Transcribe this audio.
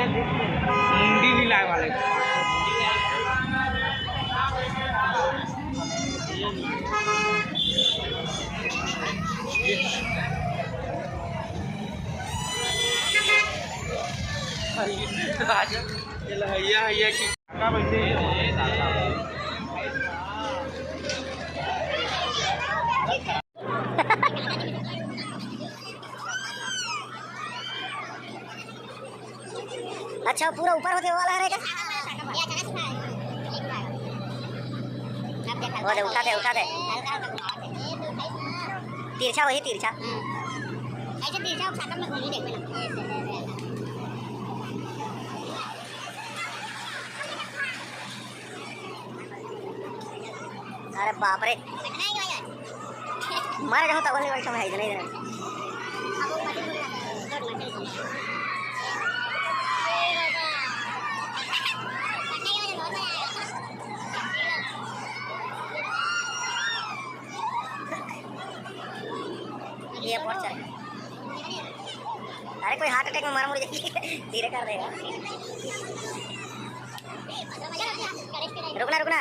मुंडी नहीं लाए वाले हैया हैया की अच्छा पूरा ऊपर होते वाला है क्या? वो दे उठा दे तिरछा वही तिरछा ऐसे तिरछा छाता में घूमी देखो ना। अरे बाप रे मारे जाओ तब वाले बैठो है नहीं ये पहुंच जाए। अरे कोई हार्ट अटैक में मार मुड़ जाएगी धीरे कर देगा। रुकना